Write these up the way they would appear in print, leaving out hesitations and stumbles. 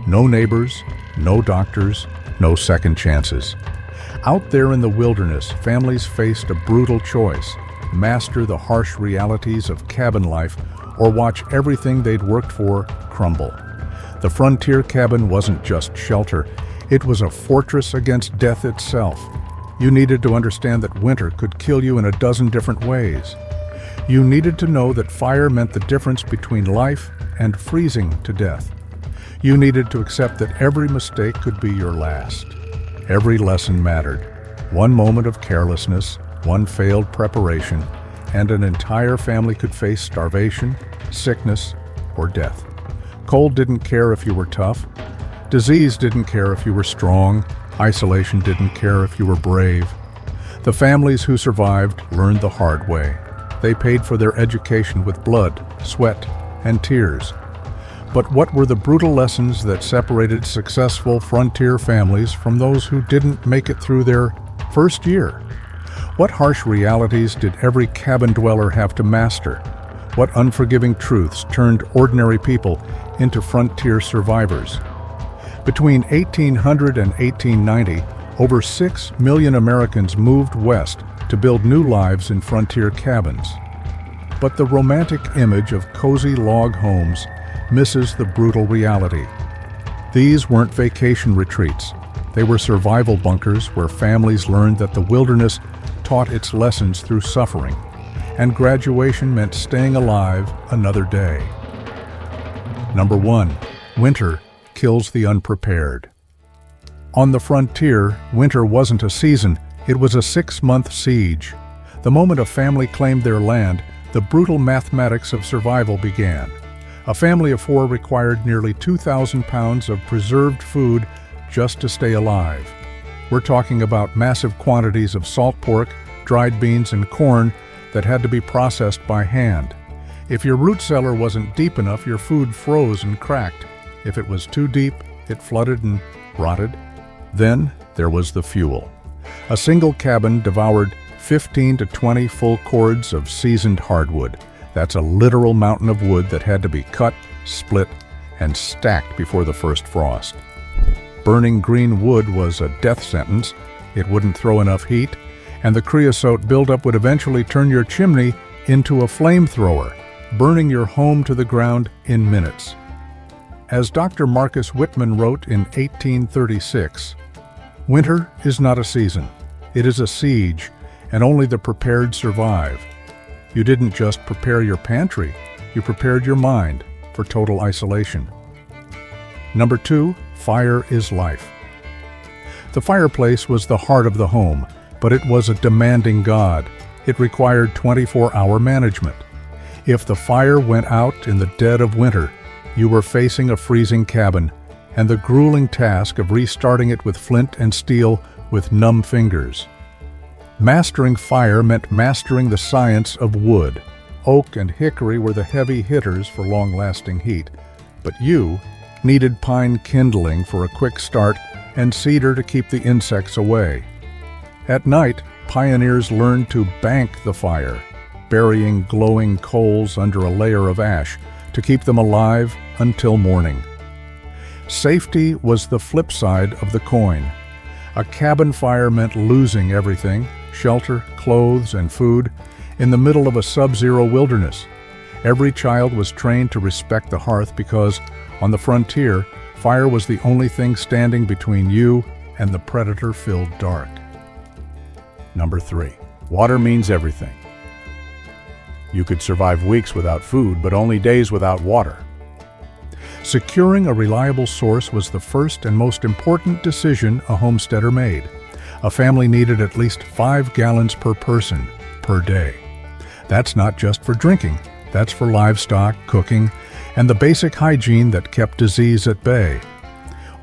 No neighbors, no doctors, no second chances. Out there in the wilderness, families faced a brutal choice: master the harsh realities of cabin life or watch everything they'd worked for crumble. The frontier cabin wasn't just shelter, it was a fortress against death itself. You needed to understand that winter could kill you in a dozen different ways. You needed to know that fire meant the difference between life and freezing to death. You needed to accept that every mistake could be your last. Every lesson mattered. One moment of carelessness, one failed preparation, and an entire family could face starvation, sickness, or death. Cold didn't care if you were tough. Disease didn't care if you were strong. Isolation didn't care if you were brave. The families who survived learned the hard way. They paid for their education with blood, sweat, and tears. But what were the brutal lessons that separated successful frontier families from those who didn't make it through their first year? What harsh realities did every cabin dweller have to master? What unforgiving truths turned ordinary people into frontier survivors? Between 1800 and 1890, over 6 million Americans moved west to build new lives in frontier cabins. But the romantic image of cozy log homes misses the brutal reality. These weren't vacation retreats. They were survival bunkers where families learned that the wilderness taught its lessons through suffering, and graduation meant staying alive another day. Number 1. Winter kills the unprepared. On the frontier, winter wasn't a season, it was a 6-month siege. The moment a family claimed their land, the brutal mathematics of survival began. A family of 4 required nearly 2,000 pounds of preserved food just to stay alive. We're talking about massive quantities of salt pork, dried beans, and corn that had to be processed by hand. If your root cellar wasn't deep enough, your food froze and cracked. If it was too deep, it flooded and rotted. Then there was the fuel. A single cabin devoured 15 to 20 full cords of seasoned hardwood. That's a literal mountain of wood that had to be cut, split, and stacked before the first frost. Burning green wood was a death sentence. It wouldn't throw enough heat, and the creosote buildup would eventually turn your chimney into a flamethrower, burning your home to the ground in minutes. As Dr. Marcus Whitman wrote in 1836, "Winter is not a season. It is a siege, and only the prepared survive." You didn't just prepare your pantry, you prepared your mind for total isolation. Number 2, fire is life. The fireplace was the heart of the home, but it was a demanding god. It required 24-hour management. If the fire went out in the dead of winter, you were facing a freezing cabin and the grueling task of restarting it with flint and steel with numb fingers. Mastering fire meant mastering the science of wood. Oak and hickory were the heavy hitters for long-lasting heat, but you needed pine kindling for a quick start and cedar to keep the insects away. At night, pioneers learned to bank the fire, burying glowing coals under a layer of ash to keep them alive until morning. Safety was the flip side of the coin. A cabin fire meant losing everything: shelter, clothes, and food, in the middle of a sub-zero wilderness. Every child was trained to respect the hearth because, on the frontier, fire was the only thing standing between you and the predator-filled dark. Number 3. Water means everything. You could survive weeks without food, but only days without water. Securing a reliable source was the first and most important decision a homesteader made. A family needed at least 5 gallons per person per day. That's not just for drinking, that's for livestock, cooking, and the basic hygiene that kept disease at bay.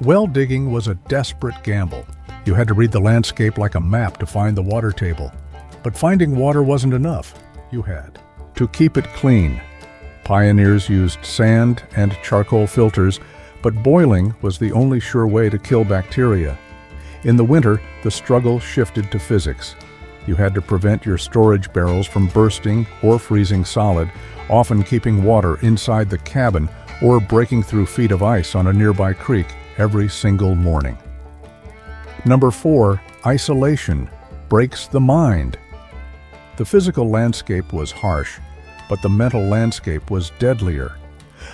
Well digging was a desperate gamble. You had to read the landscape like a map to find the water table. But finding water wasn't enough. You had to keep it clean. Pioneers used sand and charcoal filters, but boiling was the only sure way to kill bacteria. In the winter, the struggle shifted to physics. You had to prevent your storage barrels from bursting or freezing solid, often keeping water inside the cabin or breaking through feet of ice on a nearby creek every single morning. Number 4, isolation breaks the mind. The physical landscape was harsh, but the mental landscape was deadlier.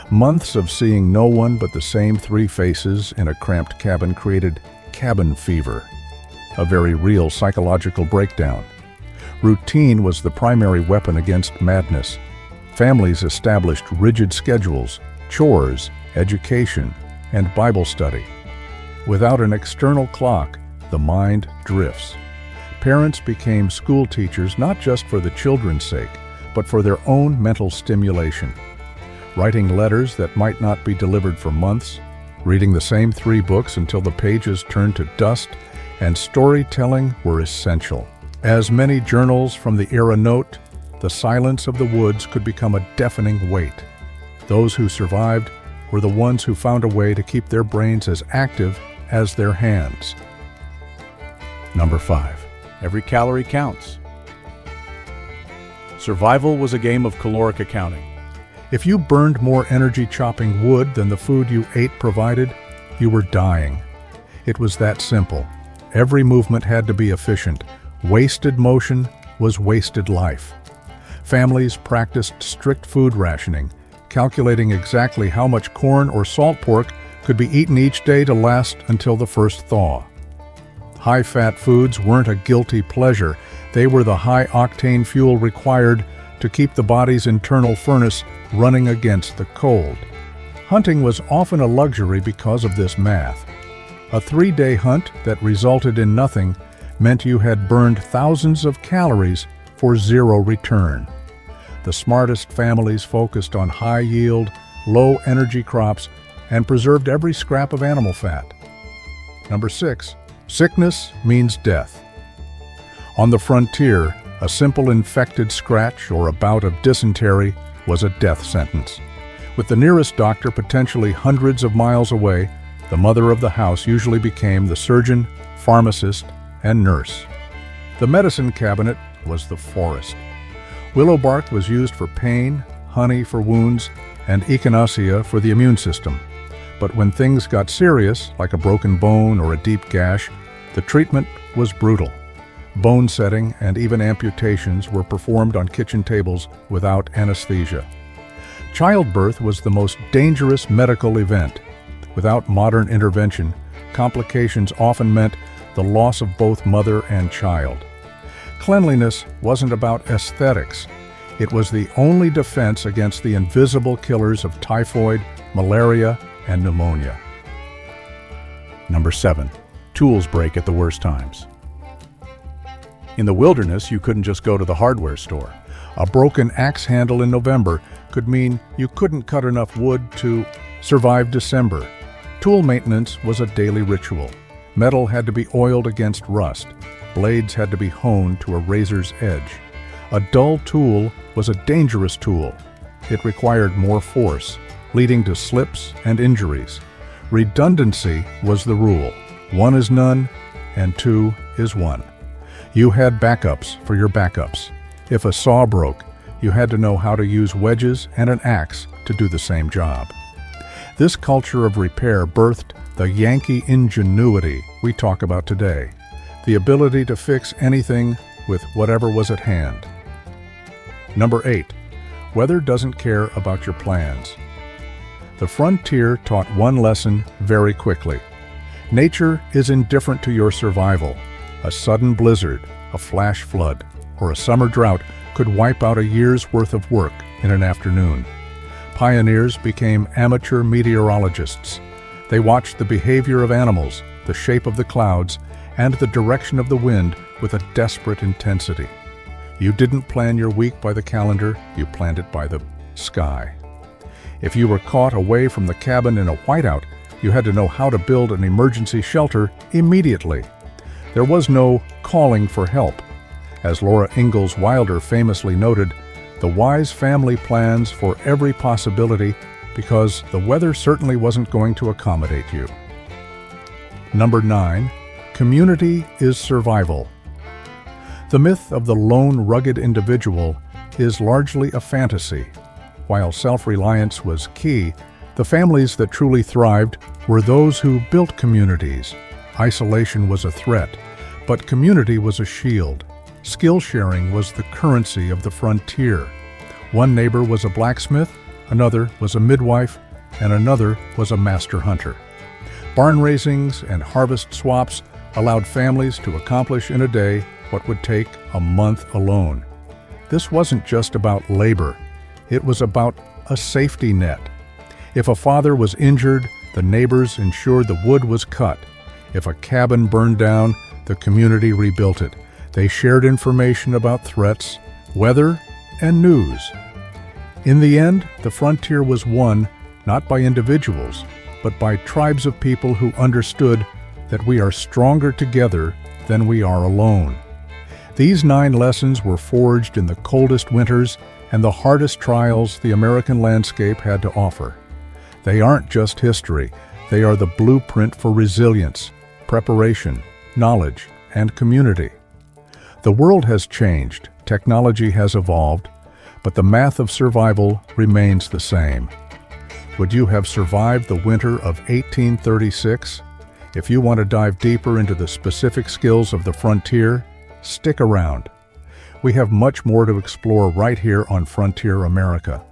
Months of seeing no one but the same 3 faces in a cramped cabin created cabin fever, a very real psychological breakdown. Routine was the primary weapon against madness. Families established rigid schedules, chores, education, and Bible study. Without an external clock, the mind drifts. Parents became school teachers not just for the children's sake, but for their own mental stimulation. Writing letters that might not be delivered for months, reading the same 3 books until the pages turned to dust, and storytelling were essential. As many journals from the era note, the silence of the woods could become a deafening weight. Those who survived were the ones who found a way to keep their brains as active as their hands. Number 5. Every calorie counts. Survival was a game of caloric accounting. If you burned more energy chopping wood than the food you ate provided, you were dying. It was that simple. Every movement had to be efficient. Wasted motion was wasted life. Families practiced strict food rationing, calculating exactly how much corn or salt pork could be eaten each day to last until the first thaw. High-fat foods weren't a guilty pleasure. They were the high-octane fuel required to keep the body's internal furnace running against the cold. Hunting was often a luxury because of this math. A 3-day hunt that resulted in nothing meant you had burned thousands of calories for zero return. The smartest families focused on high-yield, low-energy crops and preserved every scrap of animal fat. Number 6. Sickness means death. On the frontier, a simple infected scratch or a bout of dysentery was a death sentence. With the nearest doctor potentially hundreds of miles away, the mother of the house usually became the surgeon, pharmacist, and nurse. The medicine cabinet was the forest. Willow bark was used for pain, honey for wounds, and echinacea for the immune system. But when things got serious, like a broken bone or a deep gash, the treatment was brutal. Bone setting and even amputations were performed on kitchen tables without anesthesia. Childbirth was the most dangerous medical event. Without modern intervention, complications often meant the loss of both mother and child. Cleanliness wasn't about aesthetics. It was the only defense against the invisible killers of typhoid, malaria, and pneumonia. Number 7. Tools break at the worst times. In the wilderness, you couldn't just go to the hardware store. A broken axe handle in November could mean you couldn't cut enough wood to survive December. Tool maintenance was a daily ritual. Metal had to be oiled against rust. Blades had to be honed to a razor's edge. A dull tool was a dangerous tool. It required more force, leading to slips and injuries. Redundancy was the rule. 1 is none, and 2 is 1. You had backups for your backups. If a saw broke, you had to know how to use wedges and an axe to do the same job. This culture of repair birthed the Yankee ingenuity we talk about today, the ability to fix anything with whatever was at hand. Number 8. Weather doesn't care about your plans. The frontier taught one lesson very quickly. Nature is indifferent to your survival. A sudden blizzard, a flash flood, or a summer drought could wipe out a year's worth of work in an afternoon. Pioneers became amateur meteorologists. They watched the behavior of animals, the shape of the clouds, and the direction of the wind with a desperate intensity. You didn't plan your week by the calendar, you planned it by the sky. If you were caught away from the cabin in a whiteout, you had to know how to build an emergency shelter immediately. There was no calling for help. As Laura Ingalls Wilder famously noted, the wise family plans for every possibility because the weather certainly wasn't going to accommodate you. Number 9. Community is survival. The myth of the lone, rugged individual is largely a fantasy. While self-reliance was key, The families that truly thrived were those who built communities. Isolation was a threat, but community was a shield. Skill sharing was the currency of the frontier. One neighbor was a blacksmith, another was a midwife, and another was a master hunter. Barn raisings and harvest swaps allowed families to accomplish in a day what would take a month alone. This wasn't just about labor, it was about a safety net. If a father was injured, the neighbors ensured the wood was cut. If a cabin burned down, the community rebuilt it. They shared information about threats, weather, and news. In the end, the frontier was won not by individuals, but by tribes of people who understood that we are stronger together than we are alone. These 9 lessons were forged in the coldest winters and the hardest trials the American landscape had to offer. They aren't just history, they are the blueprint for resilience, preparation, knowledge, and community. The world has changed, technology has evolved, but the math of survival remains the same. Would you have survived the winter of 1836? If you want to dive deeper into the specific skills of the frontier, stick around. We have much more to explore right here on Frontier America.